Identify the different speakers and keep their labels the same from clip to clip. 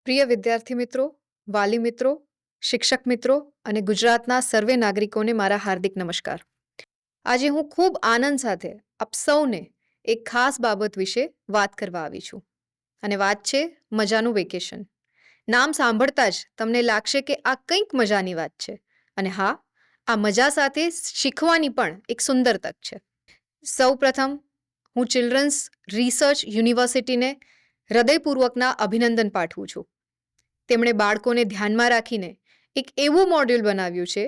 Speaker 1: પ્રિય વિદ્યાર્થી મિત્રો, વાલી મિત્રો, શિક્ષક મિત્રો અને ગુજરાતના સર્વે નાગરિકોને મારા હાર્દિક નમસ્કાર. આજે હું ખૂબ આનંદ સાથે આપ સૌને એક ખાસ બાબત વિશે વાત કરવા આવી છું અને વાત છે મજાનું વેકેશન. નામ સાંભળતા જ તમને લાગશે કે આ કંઈક મજાની વાત છે અને હા, આ મજા સાથે શીખવાની પણ એક સુંદર તક છે. સૌપ્રથમ હું ચિલ્ડ્રન્સ રિસર્ચ યુનિવર્સિટીને હૃદયપૂર્વકના અભિનંદન પાઠવું છું. તેમણે બાળકોને ધ્યાનમાં રાખીને એક એવું મોડ્યુલ બનાવ્યું છે,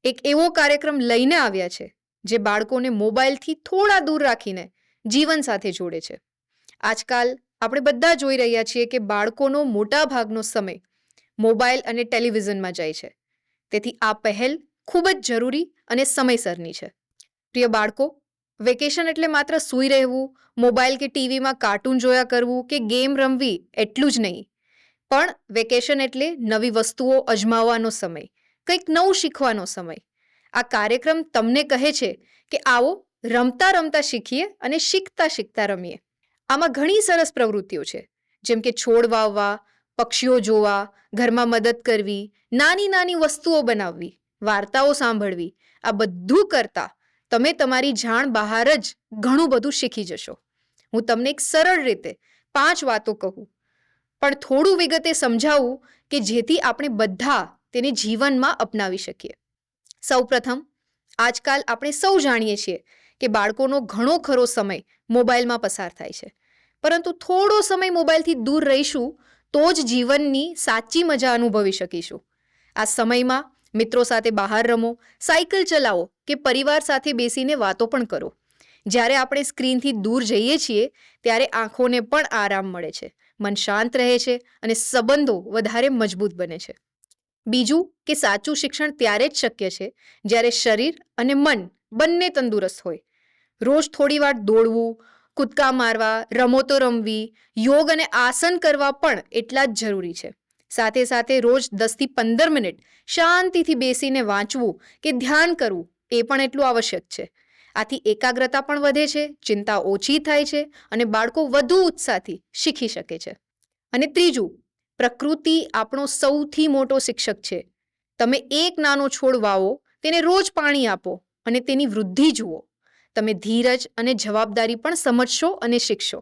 Speaker 1: એક એવો કાર્યક્રમ લઈને આવ્યા છે જે બાળકોને મોબાઈલથી થોડા દૂર રાખીને જીવન સાથે જોડે છે. આજકાલ આપણે બધા જોઈ રહ્યા છીએ કે બાળકોનો મોટા ભાગનો સમય મોબાઈલ અને ટેલિવિઝનમાં જાય છે. તેથી આ પહેલ ખૂબ જ જરૂરી અને સમયસરની છે. પ્રિય બાળકો, વેકેશન એટલે માત્ર સૂઈ રહેવું, મોબાઈલ કે ટીવીમાં કાર્ટૂન જોયા કરવું કે ગેમ રમવી એટલું જ નહીં. પણ વેકેશન એટલે નવી વસ્તુઓ અજમાવવાનો સમય, કંઈક નવું શીખવાનો સમય. આ કાર્યક્રમ તમને કહે છે કે આવો રમતા રમતા શીખીએ અને શીખતા શીખતા રમીએ. આમાં ઘણી સરસ પ્રવૃત્તિઓ છે, જેમ કે છોડ વાવવા, પક્ષીઓ જોવા, ઘરમાં મદદ કરવી, નાની નાની વસ્તુઓ બનાવવી, વાર્તાઓ સાંભળવી. આ બધું કરતા તમે તમારી જાણ બહાર જ ઘણું બધું શીખી જશો. હું તમને એક સરળ રીતે 5 વાતો કહું, પણ થોડું વિગતે સમજાવું કે જેથી આપણે બધા તેને જીવનમાં અપનાવી શકીએ. સૌપ્રથમ, આજકાલ આપણે સૌ જાણીએ છીએ કે બાળકોનો ઘણો ખરો સમય મોબાઈલમાં પસાર થાય છે. પરંતુ થોડો સમય મોબાઈલથી દૂર રહીશું તો જ જીવનની સાચી મજા અનુભવી શકીશું. આ સમયમાં મિત્રો સાથે બહાર રમો, સાયકલ ચલાવો કે પરિવાર સાથે બેસીને વાતો પણ કરો. જ્યારે આપણે સ્ક્રીનથી દૂર જઈએ છીએ ત્યારે આંખોને પણ આરામ મળે છે, મન શાંત રહે છે અને સંબંધો વધારે મજબૂત બને છે. બીજું કે સાચું શિક્ષણ ત્યારે જ શક્ય છે જ્યારે શરીર અને મન બંને તંદુરસ્ત હોય. રોજ થોડીવાર દોડવું, કૂદકા મારવા, રમતો રમવી, યોગ અને આસન કરવા પણ એટલા જ જરૂરી છે. સાથે સાથે રોજ 10થી 15 મિનિટ શાંતિથી બેસીને વાંચવું કે ધ્યાન કરવું એ પણ એટલું આવશ્યક છે. આથી એકાગ્રતા પણ વધે છે, ચિંતા ઓછી થાય છે અને બાળકો વધુ ઉત્સાહથી શીખી શકે છે. અને ત્રીજું, પ્રકૃતિ આપણો સૌથી મોટો શિક્ષક છે. તમે એક નાનો છોડ વાવો, તેને રોજ પાણી આપો અને તેની વૃદ્ધિ જુઓ. તમે ધીરજ અને જવાબદારી પણ સમજશો અને શીખશો.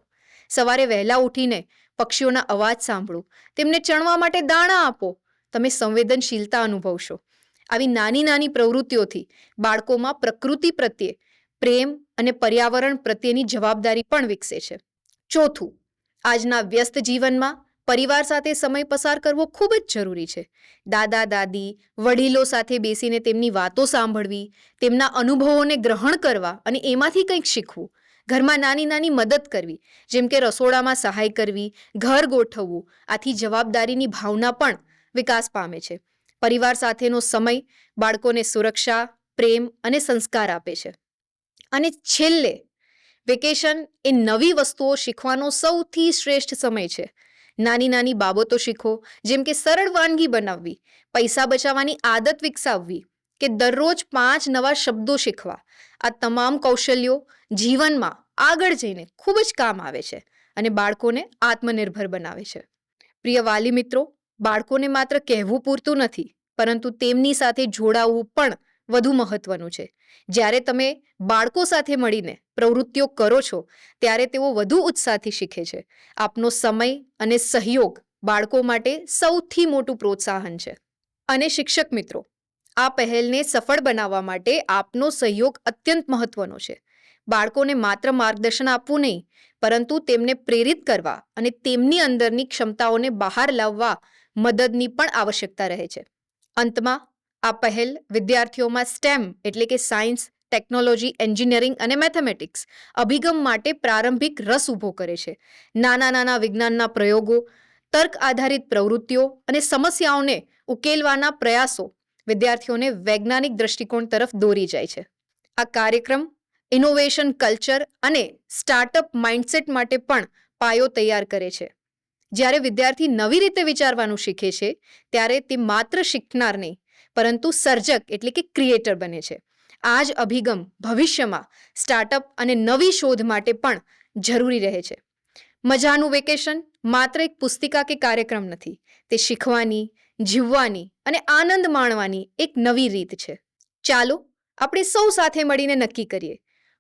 Speaker 1: સવારે વહેલા ઉઠીને પક્ષીઓના અવાજ સાંભળો, તેમને ચણવા માટે દાણા આપો. તમે સંવેદનશીલતા અનુભવશો. આવી નાની નાની પ્રવૃત્તિઓથી બાળકોમાં પ્રકૃતિ પ્રત્યે પ્રેમ અને પર્યાવરણ પ્રત્યેની જવાબદારી પણ વિકસે છે. ચોથું, આજના વ્યસ્ત જીવનમાં પરિવાર સાથે સમય પસાર કરવો ખૂબ જ જરૂરી છે. દાદા દાદી, વડીલો સાથે બેસીને તેમની વાતો સાંભળવી, તેમના અનુભવોને ગ્રહણ કરવા અને એમાંથી કંઈક શીખવું. ઘરમાં નાની નાની મદદ કરવી, જેમ કે રસોડામાં સહાય કરવી, ઘર ગોઠવવું. આથી જવાબદારીની ભાવના પણ વિકાસ પામે છે. પરિવાર સાથેનો સમય બાળકોને સુરક્ષા, પ્રેમ અને સંસ્કાર આપે છે. અને છેલ્લે, વેકેશન એ નવી વસ્તુઓ શીખવાનો સૌથી શ્રેષ્ઠ સમય છે. નાની નાની બાબતો શીખો, જેમ કે સરળ વાનગી બનાવવી, પૈસા બચાવવાની આદત વિકસાવવી કે દરરોજ 5 નવા શબ્દો શીખવા. આ તમામ કૌશલ્યો જીવનમાં આગળ જઈને ખૂબ જ કામ આવે છે અને બાળકોને આત્મનિર્ભર બનાવે છે. પ્રિય વાલી મિત્રો, બાળકોને માત્ર કહેવું પૂરતું નથી, પરંતુ તેમની સાથે જોડાવવું પણ વધુ મહત્વનું છે. જ્યારે તમે બાળકો સાથે મળીને પ્રવૃત્તિઓ કરો છો ત્યારે તેઓ વધુ ઉત્સાહથી શીખે છે. આપનો સમય અને સહયોગ બાળકો માટે સૌથી મોટું પ્રોત્સાહન છે. અને શિક્ષક મિત્રો, આ પહેલને સફળ બનાવવા માટે આપનો સહયોગ અત્યંત મહત્વનો છે. બાળકોને માત્ર માર્ગદર્શન આપવું નહીં, પરંતુ તેમને પ્રેરિત કરવા અને તેમની અંદરની ક્ષમતાઓને બહાર લાવવા મદદની પણ આવશ્યકતા રહે છે. અંતમાં, આ પહેલ વિદ્યાર્થીઓમાં STEM એટલે કે સાયન્સ, ટેકનોલોજી, એન્જિનિયરિંગ અને મેથેમેટિક્સ અભિગમ માટે પ્રારંભિક રસ ઊભો કરે છે. નાના નાના વિજ્ઞાનના પ્રયોગો, તર્ક આધારિત પ્રવૃત્તિઓ અને સમસ્યાઓને ઉકેલવાના પ્રયાસો વિદ્યાર્થીઓને વૈજ્ઞાનિક દ્રષ્ટિકોણ તરફ દોરી જાય છે. આ કાર્યક્રમ ઇનોવેશન કલ્ચર અને સ્ટાર્ટઅપ માઇન્ડસેટ માટે પણ પાયો તૈયાર કરે છે. જ્યારે વિદ્યાર્થી નવી રીતે વિચારવાનું શીખે છે ત્યારે તે માત્ર શીખનાર નહીં, પરંતુ સર્જક એટલે કે ક્રિએટર બને છે. આ જ અભિગમ ભવિષ્યમાં સ્ટાર્ટઅપ અને નવી શોધ માટે પણ જરૂરી રહે છે. મજાનું વેકેશન માત્ર એક પુસ્તિકા કે કાર્યક્રમ નથી, તે શીખવાની, જીવવાની અને આનંદ માણવાની એક નવી રીત છે. ચાલો આપણે સૌ સાથે મળીને નક્કી કરીએ,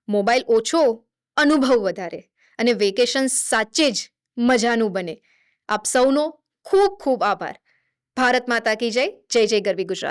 Speaker 1: મોબાઈલ ઓછો, અનુભવ વધારે અને વેકેશન સાચે જ મજાનું બને. આપ સૌનો ખૂબ ખૂબ આભાર. ભારત માતા કી જય. જય જય ગરવી ગુજરાત.